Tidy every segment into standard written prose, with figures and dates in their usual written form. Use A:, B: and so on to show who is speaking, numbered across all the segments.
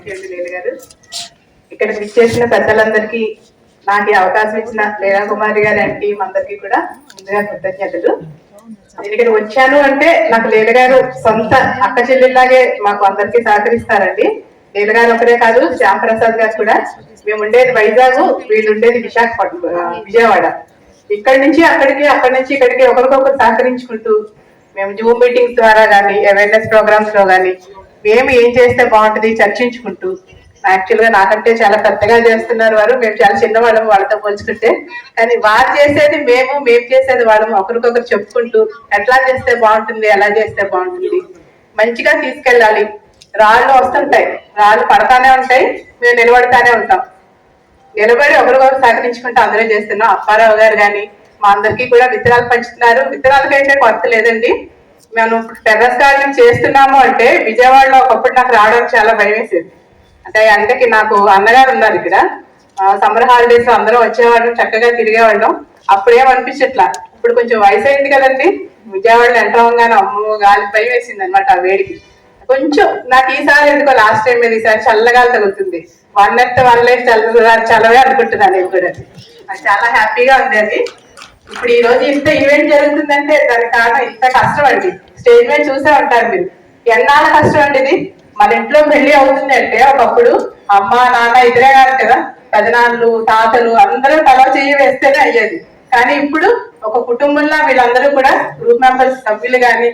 A: Thank you అండి లీల గారు. ఇక్కడ విచ్చేసిన పెద్దలందరికీ నాకు ఈ అవకాశం ఇచ్చిన లీలా కుమారి గారి అండ్ టీం అందరికీ కూడా ముందుగా కృతజ్ఞతలు. నేను ఇక్కడ వచ్చాను అంటే నాకు లీల గారు సొంత అక్క చెల్లెల్లాగే మాకు అందరికీ సహకరిస్తారండి. లీల గారు ఒకరే కాదు, శ్యాంప్రసాద్ గారు కూడా. మేము ఉండేది వైజాగ్, వీళ్ళు ఉండేది విజయవాడ. ఇక్కడి నుంచి అక్కడికి, అక్కడి నుంచి ఇక్కడికి ఒకరికొకరు సహకరించుకుంటూ మేము జూమ్ మీటింగ్స్ ద్వారా కానీ, అవేర్నెస్ ప్రోగ్రామ్స్ లో కానీ మేము ఏం చేస్తే బాగుంటుంది చర్చించుకుంటూ, యాక్చువల్ గా నాకంటే చాలా పెద్దగా చేస్తున్నారు వారు, మేము చాలా చిన్నవాళ్ళము వాళ్ళతో పోల్చుకుంటే. కానీ వారు చేసేది మేము చేసేది వాళ్ళము ఒకరికొకరు చెప్పుకుంటూ ఎట్లా చేస్తే బాగుంటుంది, ఎలా చేస్తే బాగుంటుంది, మంచిగా తీసుకెళ్ళాలి. రాళ్ళు వస్తుంటాయి, రాళ్ళు పడతానే ఉంటాయి, మేము నిలబడతానే ఉంటాం. నిలబడి ఒకరికొకరు సహకరించుకుంటూ అందరూ చేస్తున్నాం. అప్పారావు గారు కానీ మా అందరికీ కూడా విత్తనాలు పంచుతున్నారు. విత్తనాలకైతే కొత్త లేదండి. మేము టెర్రస్ గార్డెనింగ్ చేస్తున్నాము అంటే విజయవాడలో ఒకప్పుడు నాకు రావడానికి చాలా భయం వేసేది. అంటే నాకు అన్నగారు ఉన్నారు ఇక్కడ. సమ్మర్ హాలిడేస్ అందరం వచ్చేవాళ్ళం, చక్కగా తిరిగేవాళ్ళం. అప్పుడేమనిపించట్లా. ఇప్పుడు కొంచెం వయసు అయింది కదండి, విజయవాడలో ఎంటర్ అవ్వగానే అమ్మో గాలి భయం వేసింది అనమాట. ఆ వేడికి కొంచెం నాకు ఈసారి ఎందుకో లాస్ట్ టైం మీద ఈసారి చల్లగాలి తగులుతుంది. 1 నెక్స్ట్ 1 లైఫ్ చల్లవే అనుకుంటున్నాను నేను కూడా. నాకు చాలా హ్యాపీగా ఉంది అది. ఇప్పుడు ఈ రోజు ఇంత ఈవెంట్ జరుగుతుందంటే దానికి కారణం ఇంత కష్టం అండి. స్టేజ్ మీద చూసే ఉంటారు మీరు, ఎన్నాళ్ళ కష్టం అండి ఇది. మన ఇంట్లో పెళ్లి అవుతుంది అంటే ఒకప్పుడు అమ్మ నాన్న ఇద్దరే కాదు కదా, పెదనాన్నలు తాతలు అందరూ తల చెయ్యి వేస్తేనే అయ్యేది. కానీ ఇప్పుడు ఒక కుటుంబంలో వీళ్ళందరూ కూడా గ్రూప్ మెంబర్స్ సభ్యులు కానీ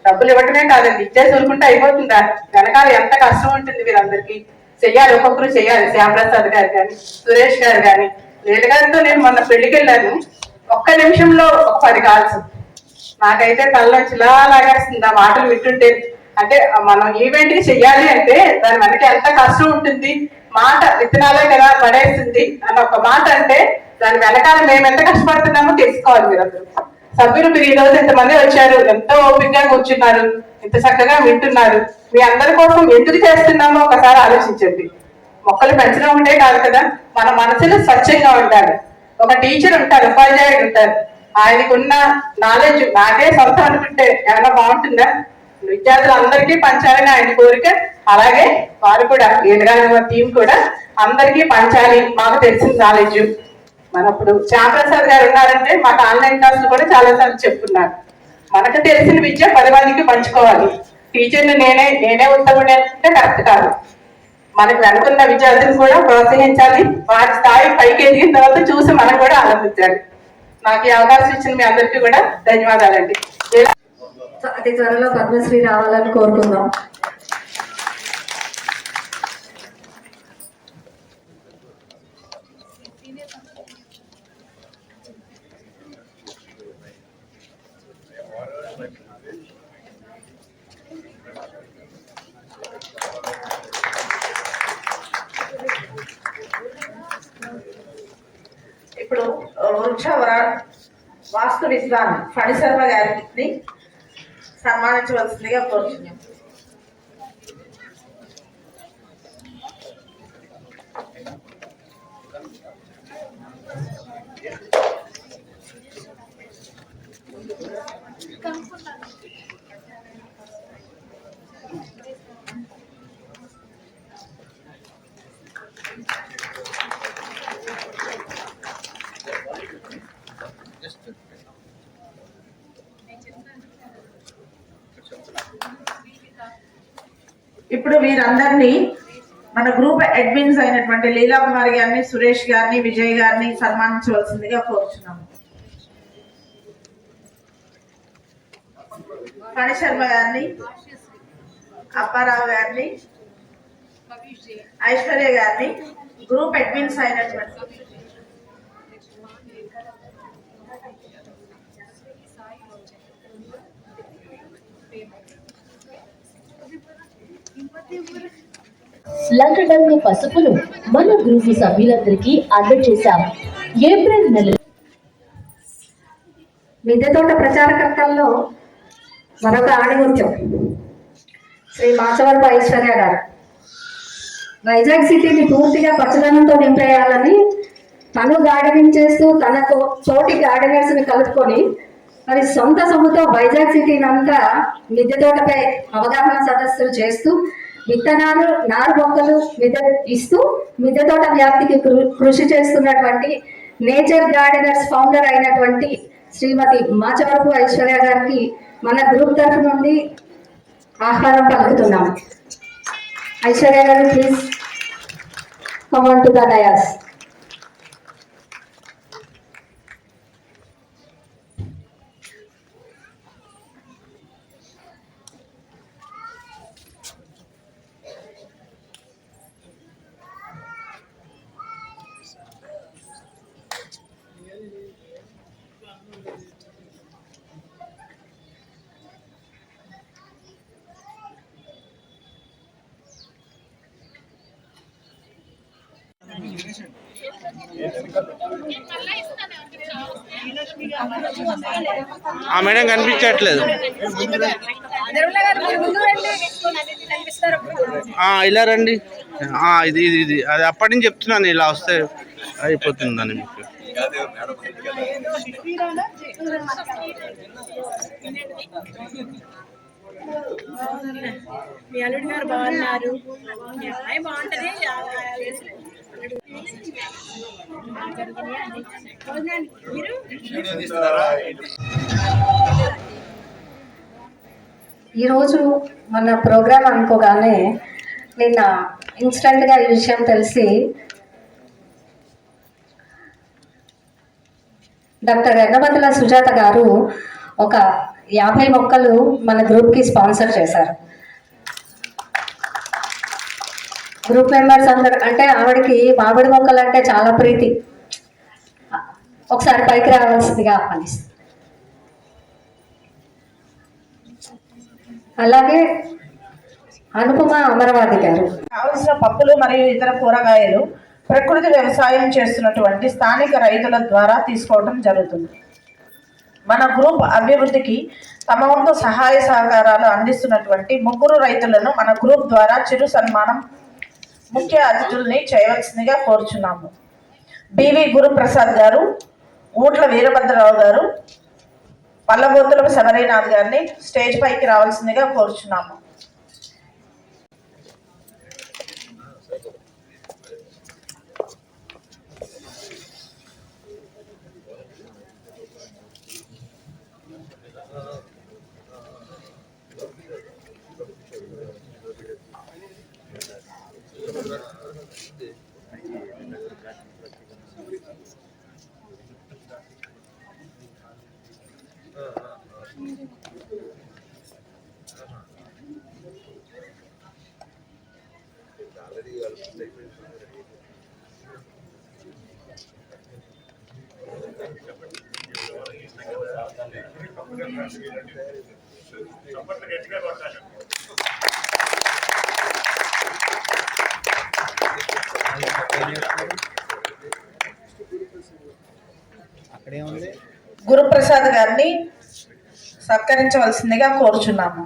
A: డబ్బులు ఇవ్వటమే కాదండి, ఇచ్చేసి ఊరుకుంటే అయిపోతుందా? వెనకాల ఎంత కష్టం ఉంటుంది వీళ్ళందరికీ. చెయ్యాలి, ఒక్కొక్కరు చెయ్యాలి. శ్యాంప్రసాద్ గారు కానీ, సురేష్ గారు కానీ. లీల గారితో నేను మొన్న పెళ్లికి వెళ్ళాను. ఒక్క నిమిషంలో 10 కాల్స్. నాకైతే తలలోంచి ఇలా లాగేస్తుంది ఆ మాటలు వింటుంటే. అంటే మనం ఈవెంట్ కి చెయ్యాలి అంటే దాని వెనక ఎంత కష్టం ఉంటుంది. మాట విత్తనాలే కదా పడేస్తుంది అని ఒక మాట అంటే దాని వెనకాల మేము ఎంత కష్టపడుతున్నామో తెలుసుకోవాలి మీరందరూ. సభ్యులు మీరు ఈ రోజు ఎంతమంది వచ్చారు, ఎంతో ఓపికగా కూర్చున్నారు, ఎంత చక్కగా వింటున్నారు. మీ అందరి కోసం ఎందుకు చేస్తున్నామో ఒకసారి ఆలోచించండి. మొక్కలు పెంచడం ఉంటే కాదు కదా, మన మనసులు స్వచ్ఛంగా ఉండాలి. ఒక టీచర్ ఉంటారు, ఉపాధ్యాయుడు ఉంటారు, ఆయనకున్న నాలెడ్జ్ నాకే సొంతం అనుకుంటే ఏమైనా బాగుంటుందా? విద్యార్థులందరికీ పంచాలని ఆయన కోరిక. అలాగే వారు కూడా ఎదురైన టీం కూడా అందరికీ పంచాలి మాకు తెలిసిన నాలెడ్జ్. మనప్పుడు శ్యాంప్రసాద్ గారు ఉన్నారంటే మాకు ఆన్లైన్ క్లాసులు కూడా చాలా సార్లు చెప్తున్నారు. మనకు తెలిసిన విద్య 10 మందికి పంచుకోవాలి. టీచర్ని నేనే ఉత్తముడే అంటే కరెక్ట్ కాదు. మనకు వెనుకున్న విద్యార్థులు కూడా ప్రోత్సహించాలి. వారి స్థాయి పైకి ఎదిగిన తర్వాత చూసి మనం కూడా ఆనందించాలి. నాకు ఈ అవకాశం ఇచ్చిన మీ అందరికీ కూడా ధన్యవాదాలండి.
B: అతి త్వరలో పద్మశ్రీ రావాలని కోరుకుందాం.
C: ఇప్పుడు వృక్ష వాస్తు విద్వాన్ ఫణిశర్మ గారిని సన్మానించవలసిందిగా కోరుతున్నాం. ఇప్పుడు వీరందరినీ మన గ్రూప్ అడ్మిన్స్ అయినటువంటి లీలా కుమారి గారిని, సురేష్ గారిని, విజయ్ గారిని సన్మానించవలసిందిగా కోరుచున్నాము. ఫణిశర్మ గారిని, అప్పారావు గారిని, ఐశ్వర్య గారిని గ్రూప్ అడ్మిన్స్ అయినటువంటి
D: లంకడంగు పసుపును మన గ్రూపు సభ్యులందరికీ అందజేశాం. ఏప్రిల్ నెల
B: మిద్దె తోట ప్రచారకర్తల్లో మరొక ఆణిముత్యం శ్రీ మాచవరపు ఐశ్వర్య గారు. వైజాగ్ సిటీని పూర్తిగా పచ్చదనంతో నింపేయాలని తను గార్డెనింగ్ చేస్తూ తన తోటి గార్డెనర్స్ ని కలుపుకొని మరి సొంత సొమ్ముతో వైజాగ్ సిటీని అంతా మిద్దె తోటపై అవగాహన సదస్సులు చేస్తూ విత్తనాలు, నారు మొక్కలు ఇస్తూ మిద్దె తోట వ్యాప్తికి కృషి చేస్తున్నటువంటి నేచర్ గార్డెనర్స్ ఫౌండర్ అయినటువంటి శ్రీమతి మాచవరపు ఐశ్వర్య గారికి మన గ్రూప్ తరఫు నుండి ఆహ్వానం పలుకుతున్నాం. ఐశ్వర్య గారు, please come on to the dais.
E: ఆ మేడం కనిపించట్లేదు. ఇలా రండి. ఇది ఇది ఇది అది అప్పటి నుంచి చెప్తున్నాను, ఇలా వస్తే అయిపోతుందని మీకు.
F: మీ అల్లుడి గారు బాగున్నారు, మీ అమ్మాయి బాగుంటది.
B: ఈరోజు మన ప్రోగ్రామ్ అనుకోగానే నిన్న ఇన్స్టెంట్గా ఈ విషయం తెలిసి డాక్టర్ ఎర్రబతుల సుజాత గారు ఒక 50 మొక్కలు మన గ్రూప్కి స్పాన్సర్ చేశారు. గ్రూప్ మెంబర్స్ అందరు, అంటే ఆవిడకి మామిడి మొక్కలు అంటే చాలా ప్రీతి. ఒకసారి పైకి రావాల్సిందిగా ఆహ్వానిస్తుంది. అలాగే అనుపమ అమరవాది గారు
C: కావలసిన పప్పులు మరియు ఇతర కూరగాయలు ప్రకృతి వ్యవసాయం చేస్తున్నటువంటి స్థానిక రైతుల ద్వారా తీసుకోవడం జరుగుతుంది. మన గ్రూప్ అభివృద్ధికి తమ వంతు సహాయ సహకారాలు అందిస్తున్నటువంటి 3 రైతులను మన గ్రూప్ ద్వారా చిరు సన్మానం ముఖ్య అతిథుల్ని చేయవలసిందిగా కోరుచున్నాము. బివి గురుప్రసాద్ గారు, ఊట్ల వీరభద్రరావు గారు, పల్లబోతుల శబరీనాథ్ గారిని స్టేజ్ పైకి రావాల్సిందిగా కోరుచున్నాము. గురుప్రసాద్ గారిని సత్కరించవలసిందిగా కోరుచున్నాము.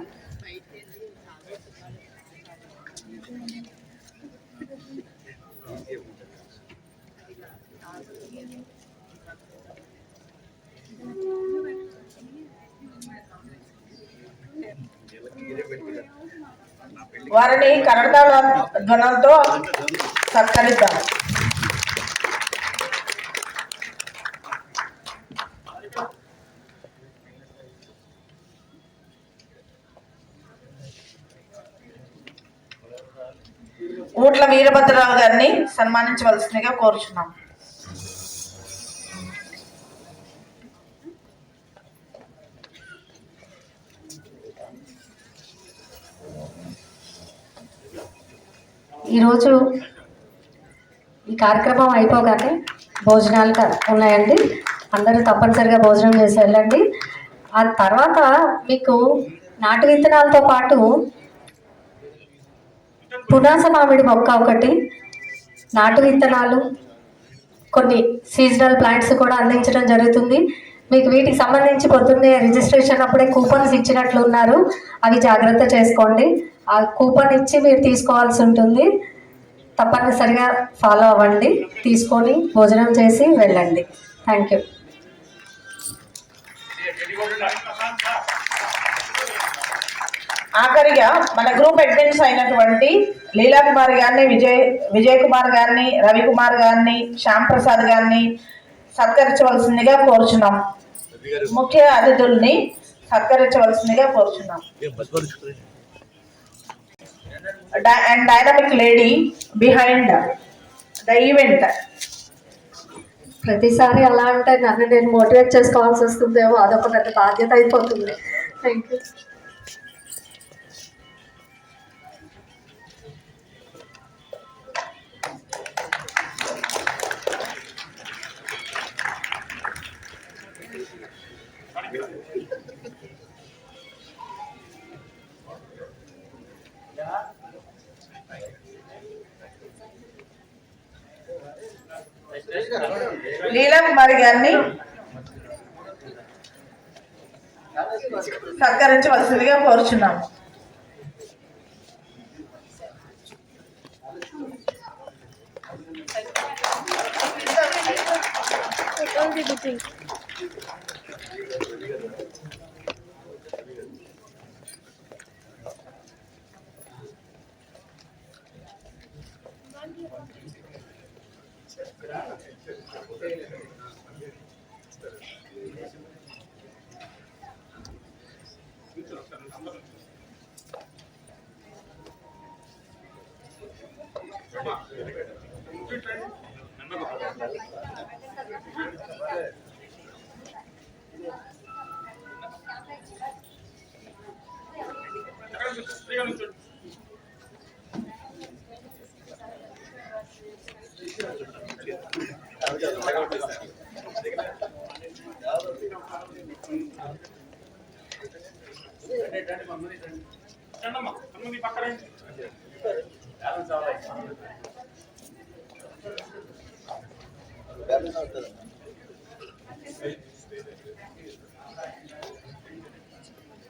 C: వారిని కరతాళ ధ్వనులతో సత్కరిద్దాం. ఊట్ల వీరభద్రరావు గారిని సన్మానించవలసిందిగా కోరుచున్నాం.
B: ఈరోజు ఈ కార్యక్రమం అయిపోగానే భోజనాలు ఉన్నాయండి. అందరూ తప్పనిసరిగా భోజనం చేసి వెళ్ళండి. ఆ తర్వాత మీకు నాటు విత్తనాలతో పాటు పునాస మామిడి మొక్క ఒకటి, నాటు విత్తనాలు, కొన్ని సీజనల్ ప్లాంట్స్ కూడా అందించడం జరుగుతుంది. మీకు వీటికి సంబంధించి పొద్దున్నే రిజిస్ట్రేషన్ అప్పుడే కూపన్స్ ఇచ్చినట్లు ఉన్నారు, అవి జాగ్రత్త చేసుకోండి. ఆ కూపన్ ఇచ్చి మీరు తీసుకోవాల్సి ఉంటుంది. తప్పనిసరిగా ఫాలో అవ్వండి, తీసుకొని భోజనం చేసి వెళ్ళండి. Thank you.
C: ఆఖరిగా మన గ్రూప్ అడ్మిన్స్ అయినటువంటి లీలా కుమార్ గారిని, విజయ్ కుమార్ గారిని, రవికుమార్ గారిని, శ్యామ్ ప్రసాద్ గారిని సత్కరించవలసిందిగా కోరుచున్నాం. ముఖ్య అతిథుల్ని సత్కరించవలసిందిగా కోరుచున్నాం. And dynamic lady behind the event.
B: ప్రతిసారి అలా అంటే నన్ను నేను మోటివేట్ చేసుకోవాల్సి వస్తుందేమో, అదొక పెద్ద బాధ్యత అయిపోతుంది. Thank you.
C: లీలా కుమారి గారిని సత్కరించవలసిందిగా కోరుచున్నాం.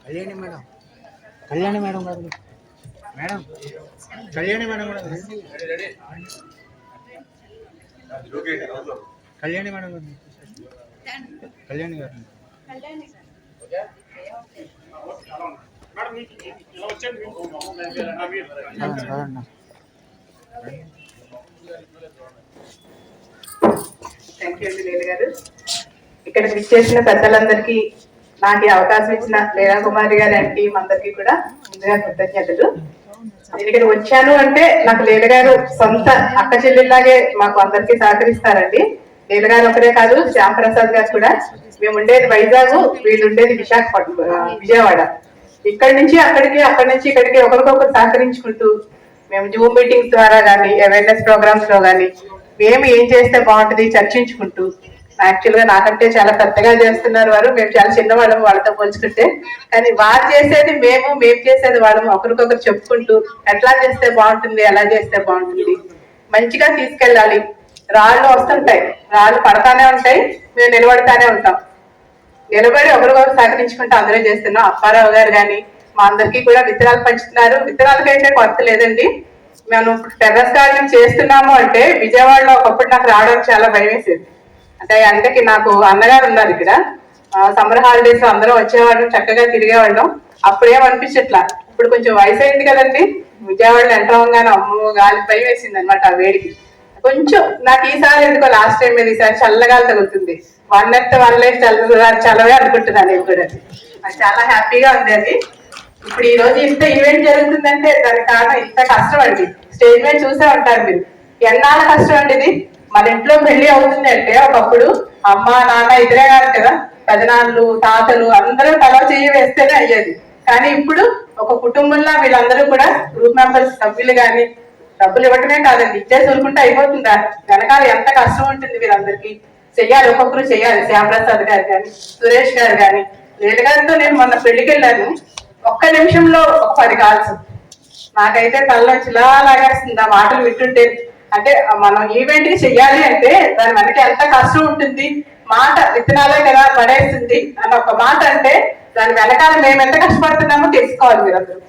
E: కళ్యాణి మేడం, కళ్యాణి మేడం గారు, మేడం కళ్యాణి మేడం కూడా, కళ్యాణి మేడం గారు, కళ్యాణి గారు.
A: థ్యాంక్ యూ అండి లీల గారు. ఇక్కడ విచ్చేసిన పెద్దలందరికీ, నాకు ఈ అవకాశం ఇచ్చిన లీలా కుమారి గారి అండ్ టీం అందరికీ కూడా ముందుగా కృతజ్ఞతలు. నేను ఇక్కడ వచ్చాను అంటే నాకు లీల గారు సొంత అక్క చెల్లెల్లాగే మాకు అందరికీ సహకరిస్తారండి. లీల గారు ఒకరే కాదు, శ్యామ్ ప్రసాద్ గారు కూడా. మేము ఉండేది వైజాగ్, వీళ్ళు ఉండేది విజయవాడ. ఇక్కడి నుంచి అక్కడికి, అక్కడి నుంచి ఇక్కడికి ఒకరికొకరు సహకరించుకుంటూ మేము జూమ్ మీటింగ్స్ ద్వారా కానీ, అవేర్నెస్ ప్రోగ్రామ్స్ లో కానీ మేము ఏం చేస్తే బాగుంటుంది చర్చించుకుంటూ, యాక్చువల్ గా నాకంటే చాలా పెద్దగా చేస్తున్నారు వారు, మేము చాలా చిన్నవాళ్ళము వాళ్ళతో పోల్చుకుంటే. కానీ వారు చేసేది మేము చేసేది వాళ్ళము ఒకరికొకరు చెప్పుకుంటూ ఎట్లా చేస్తే బాగుంటుంది, ఎలా చేస్తే బాగుంటుంది, మంచిగా తీసుకెళ్ళాలి. రాళ్ళు వస్తుంటాయి, రాళ్ళు పడతానే ఉంటాయి, మేము నిలబడతానే ఉంటాం. నిలబడి ఒకరికొకరు సహకరించుకుంటూ అందరూ చేస్తున్నాం. అప్పారావు గారు కానీ మా అందరికీ కూడా విత్తనాలు పంచుతున్నారు. విత్తనాలకైతే కొత్త లేదండి. మేము టెర్రస్ గార్డెనింగ్ చేస్తున్నాము అంటే విజయవాడలో ఒకప్పుడు నాకు రావడానికి చాలా భయం వేసేది. అంటే నాకు అన్నగారు ఉన్నారు ఇక్కడ. సమ్మర్ హాలిడేస్ అందరం వచ్చేవాళ్ళం, చక్కగా తిరిగేవాళ్ళం. అప్పుడేమనిపించట్లా. ఇప్పుడు కొంచెం వయసు అయింది కదండి, విజయవాడలో ఎంటర్ అవ్వగానే అమ్మో గాలి భయం వేసింది అనమాట. ఆ వేడికి కొంచెం నాకు ఈసారి ఎందుకో లాస్ట్ టైం మీద ఈసారి చల్లగాలి తగులుతుంది. 1 Earth 1 Life చల్లవే అనుకుంటున్నాను నేను కూడా. నాకు చాలా హ్యాపీగా ఉంది అది. ఇప్పుడు ఈ రోజు ఇంత ఈవెంట్ జరుగుతుందంటే దానికి కారణం ఇంత కష్టం అండి. స్టేజ్ మీద చూసే ఉంటారు మీరు, ఎన్నాళ్ళ కష్టం అండి ఇది. మన ఇంట్లో పెళ్లి అవుతుంది అంటే ఒకప్పుడు అమ్మ నాన్న ఇద్దరే కాదు కదా, పెదనాన్నలు తాతలు అందరూ తల చెయ్యి వేస్తేనే అయ్యేది. కానీ ఇప్పుడు ఒక కుటుంబంలో వీళ్ళందరూ కూడా గ్రూప్ మెంబర్స్ సభ్యులు కానీ డబ్బులు ఇవ్వటమే కాదండి, ఇచ్చేసి ఊరుకుంటే అయిపోతుందా? వెనకాల ఎంత కష్టం ఉంటుంది వీళ్ళందరికీ. చెయ్యాలి, ఒక్కొక్కరు చెయ్యాలి. శ్యామప్రసాద్ గారు కానీ, సురేష్ గారు కానీ. లీల గారితో నేను మొన్న పెళ్లికి వెళ్ళాను. ఒక్క నిమిషంలో 10 కాల్స్. నాకైతే తలలోంచి ఇలా లాగేస్తుంది ఆ మాటలు వింటుంటే. అంటే మనం ఈవెంట్ కి చెయ్యాలి అంటే దాని మనకి ఎంత కష్టం ఉంటుంది. మాట విత్తనాలే కదా పడేస్తుంది అని ఒక మాట అంటే దాని వెనకాల మేము ఎంత కష్టపడుతున్నామో తెలుసుకోవాలి. మీరందరూ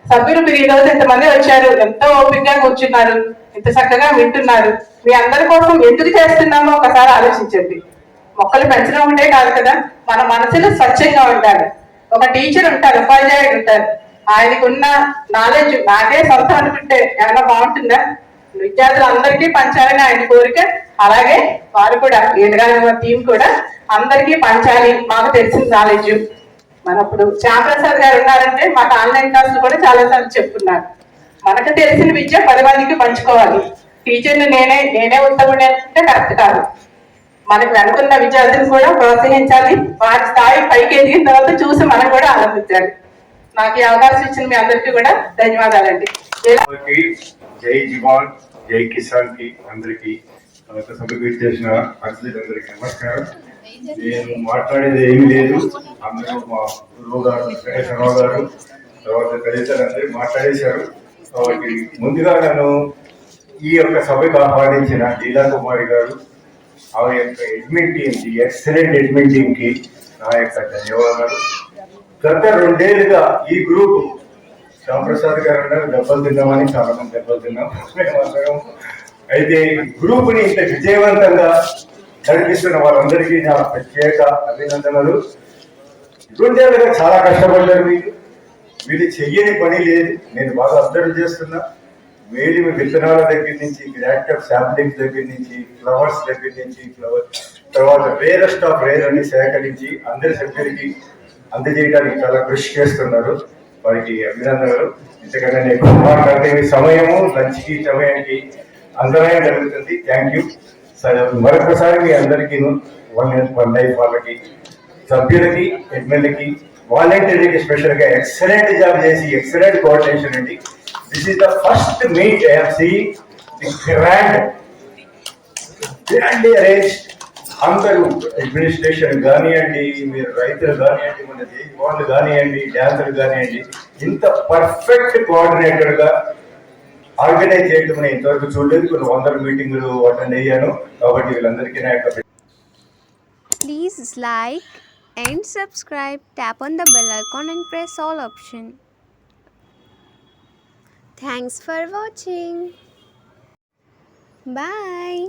A: సభ్యులు, మీరు ఈ రోజు ఎంతమంది వచ్చారు, ఎంతో ఓపికగా కూర్చున్నారు, ఎంత చక్కగా వింటున్నారు. మీ అందరి కోసం ఎందుకు చేస్తున్నామో ఒకసారి ఆలోచించండి. మొక్కలు పెంచడం ఉంటే కాదు కదా, మన మనసులు స్వచ్ఛంగా ఉండాలి. ఒక టీచర్ ఉంటారు, ఉపాధ్యాయుడు ఉంటారు, ఆయనకున్న నాలెడ్జ్ నాకే సొంతం అనుకుంటే ఏమైనా బాగుంటుందా? విద్యార్థులందరికీ పంచాలని ఆయన కోరిక. అలాగే వారు కూడా ఎదురాల టీం కూడా అందరికీ పంచాలి మాకు తెలిసిన నాలెడ్జ్. మనప్పుడు శ్యాంప్రసాద్ గారు ఉన్నారంటే మాకు ఆన్లైన్ క్లాసులు కూడా చాలా సార్లు చెప్పుకున్నారు. మనకు తెలిసిన విద్య 10 మందికి పంచుకోవాలి. టీచర్ని నేనే ఉత్తముడే అంటే కరెక్ట్ కాదు. మనకు వెనుకున్న విద్యార్థులు కూడా ప్రోత్సహించాలి. వారి స్థాయి పైకి ఎదిగిన తర్వాత చూసి మనం కూడా ఆనందించాలి. నాకు ఈ అవకాశం ఇచ్చిన మీ అందరికీ కూడా ధన్యవాదాలండి.
G: జై జవాన్ జై కిసాన్ కి అందరికి సభకు చేసిన అతిథులందరికీ నమస్కారం. నేను మాట్లాడేది ఏమీ లేదు. అందరూ మా గురువు గారు వెంకటేశ్వరరావు గారు తర్వాత తల్లిదండ్రులందరూ మాట్లాడేశారు. కాబట్టి ముందుగా నన్ను ఈ యొక్క సభకు ఆహ్వానించిన లీలా కుమారి గారు ఆమె యొక్క అడ్మిన్ టీంకి ఎక్సలెంట్ అడ్మిన్ టీంకి నా యొక్క ధన్యవాదాలు. గత 2 ఏళ్ళుగా ఈ గ్రూప్ శ్యాంప్రసాద్ గారు అన్నారు దెబ్బలు తిన్నామని, చాలా మంది దెబ్బలు తిన్నాం. అయితే గ్రూప్ ని ఇంత విజయవంతంగా నడిపిస్తున్న వాళ్ళందరికీ నా ప్రత్యేక అభినందనలు. 2 ఏళ్ళుగా చాలా కష్టపడ్డారు. వీళ్ళు చెయ్యని పని లేదు. నేను బాగా అబ్జర్వ్ చేస్తున్నా. వేడి విత్తనాల దగ్గర నుంచి, గ్రాక్టర్ శాంప్లింగ్స్ దగ్గర నుంచి, ఫ్లవర్స్ దగ్గర నుంచి, తర్వాత రేరెస్ట్ ఆఫ్ రేర్ అని సేకరించి అందరి సభ్యులకి అందజేయడానికి చాలా కృషి చేస్తున్నారు. వారికి అభినందనలు. ఇంతకన్నా నేను మాట్లాడితే సమయము లంచ్కి సమయానికి అంతరాయం జరుగుతుంది. Thank you sir. మరొకసారి మీ అందరికీ వన్ లైఫ్ వాళ్ళకి సభ్యులకి ఎమ్మెల్యేకి వాలంటీర్లకి స్పెషల్గా ఎక్సలెంట్ జాబ్ చేసి ఎక్సలెంట్ కోఆర్డినేషన్ అండి. This is the first meet I have seen the grandly arranged. అందరూ అడ్మినిస్ట్రేషన్ కానివ్వండి, మీరు రైతులు కానివ్వండి, మన వాళ్ళు కానివ్వండి, డ్యాన్సర్లు కానివ్వండి, ఇంత పర్ఫెక్ట్ కోఆర్డినేటర్గా ఆర్గనైజ్ చేయడం నేను ఇంతవరకు చూడలేదు. కొన్ని 100 మీటింగులు అటెండ్ అయ్యాను. కాబట్టి వీళ్ళందరికీ నా యొక్క
H: Please like and subscribe. Tap on the bell icon and press all option. Thanks for watching. Bye.